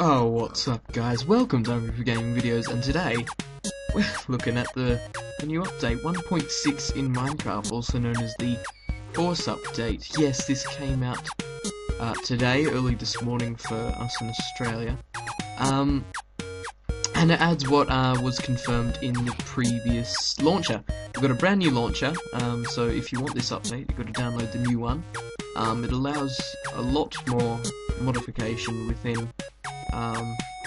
Oh, what's up guys? Welcome to Over Gaming Videos, and today we're looking at the new update 1.6 in Minecraft, also known as the Horse update. Yes, this came out today, early this morning for us in Australia. And it adds what was confirmed in the previous launcher. We've got a brand new launcher, so if you want this update, you've got to download the new one. It allows a lot more modification within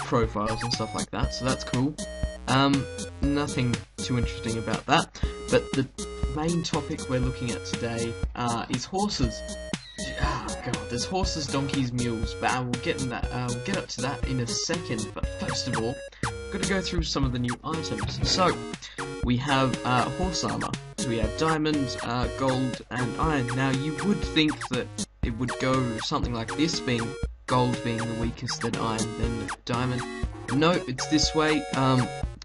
profiles and stuff like that, so that's cool. Nothing too interesting about that, but the main topic we're looking at today is horses. Oh god, there's horses, donkeys, mules, but we'll get in that. We'll get up to that in a second. But first of all, got to go through some of the new items. So we have horse armor. So we have diamond, gold, and iron. Now you would think that it would go something like this, being gold being the weakest, then iron, then diamond. No, it's this way.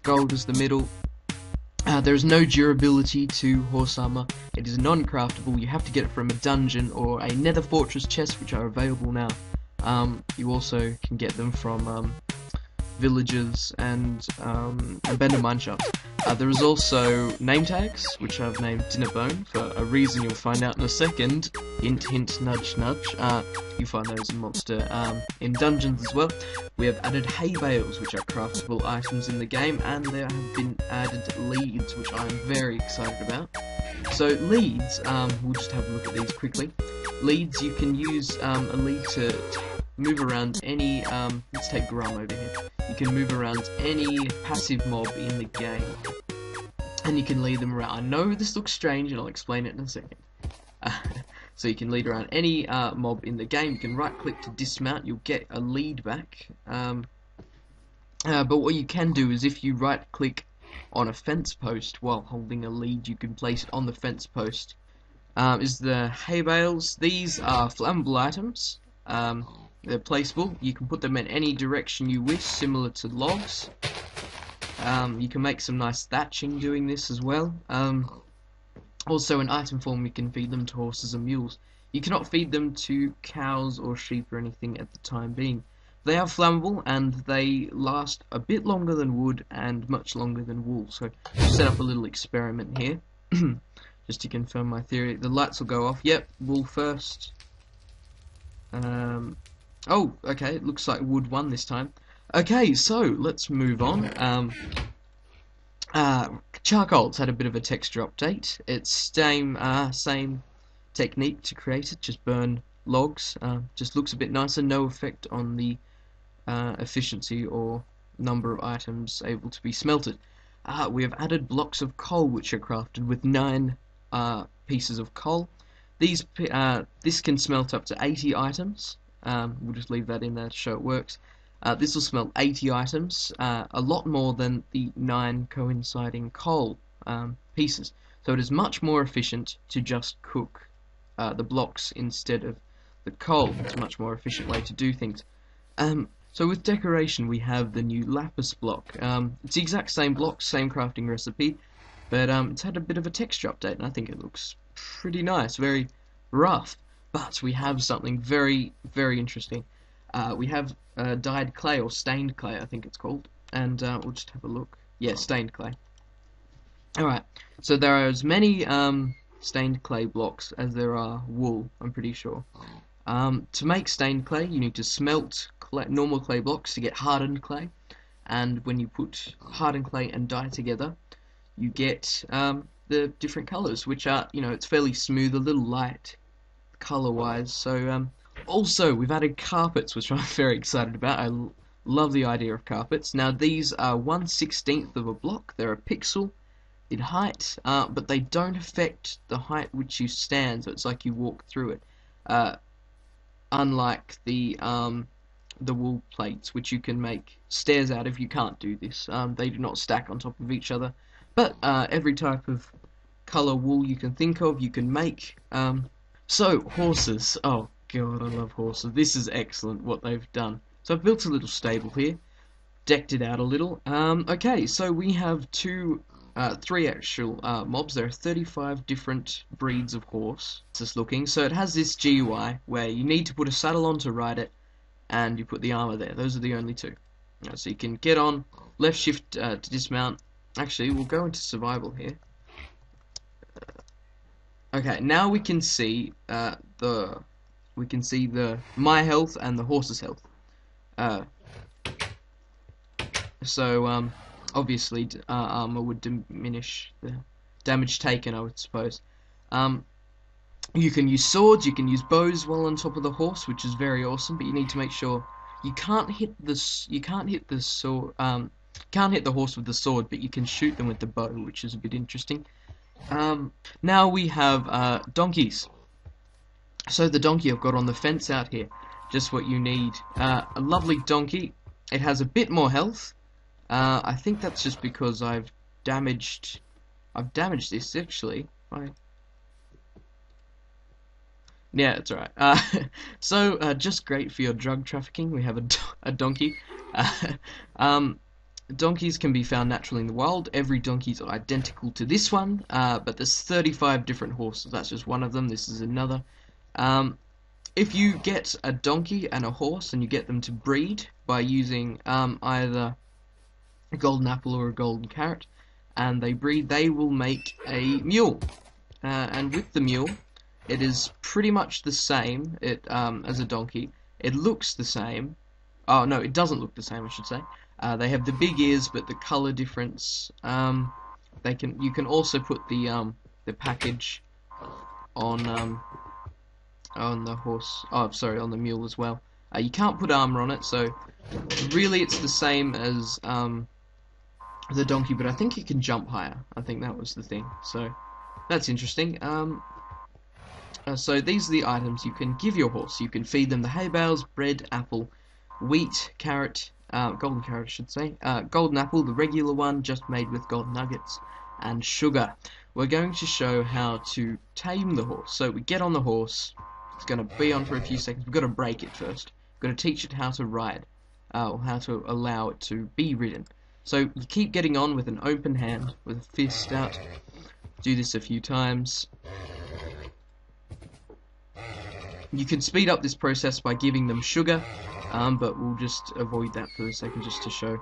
Gold is the middle. There is no durability to horse armor. It is non-craftable. You have to get it from a dungeon or a nether fortress chest, which are available now. You also can get them from villages and abandoned mine shafts. There is also name tags, which I've named Dinnerbone for a reason you'll find out in a second. Hint, hint, nudge, nudge. You find those in monster in dungeons as well. We have added hay bales, which are craftable items in the game, and there have been added leads, which I'm very excited about. So leads, we'll just have a look at these quickly. Leads, you can use a lead to move around any, let's take Grumm over here. You can move around any passive mob in the game, and you can lead them around. I know this looks strange, and I'll explain it in a second. So you can lead around any mob in the game. You can right click to dismount, you'll get a lead back. But what you can do is if you right click on a fence post while holding a lead, you can place it on the fence post. Is the hay bales. These are flammable items. They're placeable. You can put them in any direction you wish, similar to logs. You can make some nice thatching doing this as well. Also, in item form, you can feed them to horses and mules. You cannot feed them to cows or sheep or anything at the time being. They are flammable, and they last a bit longer than wood and much longer than wool. So, I'll set up a little experiment here, just to confirm my theory. The lights will go off. Yep, wool first. Oh, okay, it looks like wood won this time. Okay, so let's move on. Charcoal's had a bit of a texture update. It's same technique to create it, just burn logs. Just looks a bit nicer, no effect on the efficiency or number of items able to be smelted. We have added blocks of coal, which are crafted with 9 pieces of coal. This can smelt up to 80 items. We'll just leave that in there to show it works. This will smelt 80 items, a lot more than the 9 coinciding coal pieces. So it is much more efficient to just cook the blocks instead of the coal. It's a much more efficient way to do things. So with decoration, we have the new lapis block. It's the exact same block, same crafting recipe, but it's had a bit of a texture update, and I think it looks pretty nice, very rough. But we have something very, very interesting. We have dyed clay, or stained clay, I think it's called. And we'll just have a look. Yeah, stained clay. Alright, so there are as many stained clay blocks as there are wool, I'm pretty sure. To make stained clay, you need to smelt normal clay blocks to get hardened clay. And when you put hardened clay and dye together, you get the different colours, which are, it's fairly smooth, a little light color-wise. So also we've added carpets, which I'm very excited about. I love the idea of carpets. Now these are 1/16 of a block. They're a pixel in height, but they don't affect the height which you stand, so it's like you walk through it. Unlike the wool plates, which you can make stairs out of, you can't do this. They do not stack on top of each other. But every type of color wool you can think of, you can make. So, horses. Oh, God, I love horses. This is excellent, what they've done. So I've built a little stable here. Decked it out a little. Okay, so we have 3 actual mobs. There are 35 different breeds of horse. It's just looking. So it has this GUI, where you need to put a saddle on to ride it, and you put the armor there. Those are the only two. So you can get on, left shift to dismount. Actually, we'll go into survival here. Okay, now we can see my health and the horse's health. Obviously, armor would diminish the damage taken, I would suppose. You can use swords, you can use bows while on top of the horse, which is very awesome. But you need to make sure you can't hit the horse with the sword, but you can shoot them with the bow, which is a bit interesting. Now we have donkeys. So the donkey I've got on the fence out here, just what you need. A lovely donkey. It has a bit more health. I think that's just because I've damaged this actually. Yeah, it's alright. Just great for your drug trafficking. We have a donkey. Donkeys can be found naturally in the wild. Every donkey is identical to this one, but there's 35 different horses. That's just one of them. This is another. If you get a donkey and a horse and you get them to breed by using either a golden apple or a golden carrot, and they breed, they will make a mule. And with the mule, it is pretty much the same as a donkey. It looks the same. Oh no, it doesn't look the same, I should say. They have the big ears, but the color difference. You can also put the package on the horse. Oh, sorry, on the mule as well. You can't put armor on it, so really it's the same as the donkey, but I think you can jump higher. I think that was the thing. So that's interesting. So these are the items you can give your horse. You can feed them the hay bales, bread, apple, wheat, carrot, golden carrot I should say, golden apple, the regular one, just made with gold nuggets, and sugar. We're going to show how to tame the horse. So we get on the horse, it's going to be on for a few seconds, we've got to break it first. We've got to teach it how to ride, or how to allow it to be ridden. So you keep getting on with an open hand, with a fist out, do this a few times. You can speed up this process by giving them sugar, but we'll just avoid that for a second just to show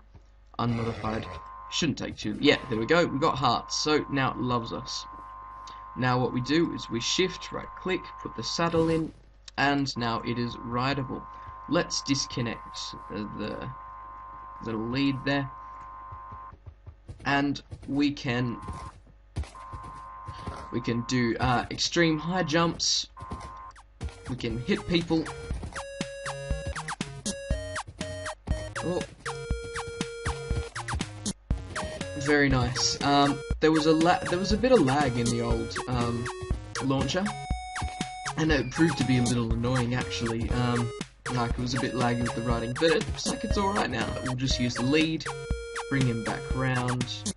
unmodified. Shouldn't take too. Yeah, there we go. We got hearts. So now it loves us. Now what we do is we shift, right click, put the saddle in, and now it is rideable. Let's disconnect the lead there, and we can do extreme high jumps. We can hit people. Oh. Very nice. There was a bit of lag in the old launcher, and it proved to be a little annoying actually. Like it was a bit laggy with the riding, but it looks like it's alright now. We'll just use the lead, bring him back round.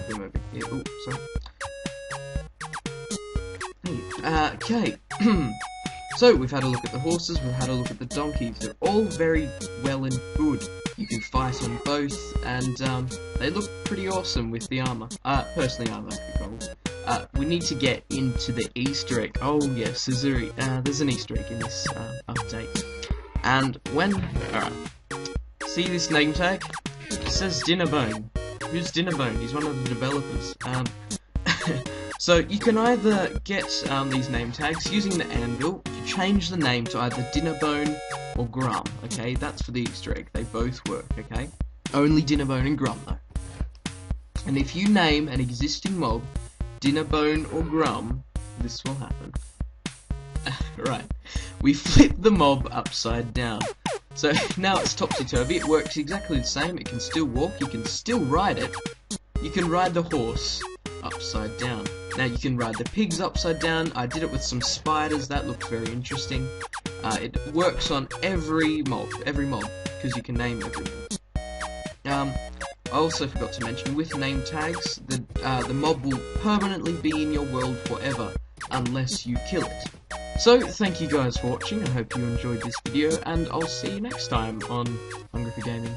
Bring him over here. Oh, sorry. Okay. So we've had a look at the horses, we've had a look at the donkeys. They're all very well and good. You can fight on both, and they look pretty awesome with the armor. Personally, I like the gold. We need to get into the Easter egg. Oh yes, there's an Easter egg in this update. And alright, see this name tag? It says Dinnerbone. Who's Dinnerbone? He's one of the developers. So you can either get these name tags using the anvil. You change the name to either Dinnerbone or Grumm. Okay, that's for the Easter egg. They both work. Okay, only Dinnerbone and Grumm though. And if you name an existing mob Dinnerbone or Grumm, this will happen. Right, we flip the mob upside down. So now it's topsy-turvy. It works exactly the same. It can still walk. You can still ride it. You can ride the horse upside down. Now you can ride the pigs upside down. I did it with some spiders. That looked very interesting. It works on every mob, because you can name everything. I also forgot to mention, with name tags, the mob will permanently be in your world forever, unless you kill it. So, thank you guys for watching. I hope you enjoyed this video, and I'll see you next time on Hungry for Gaming.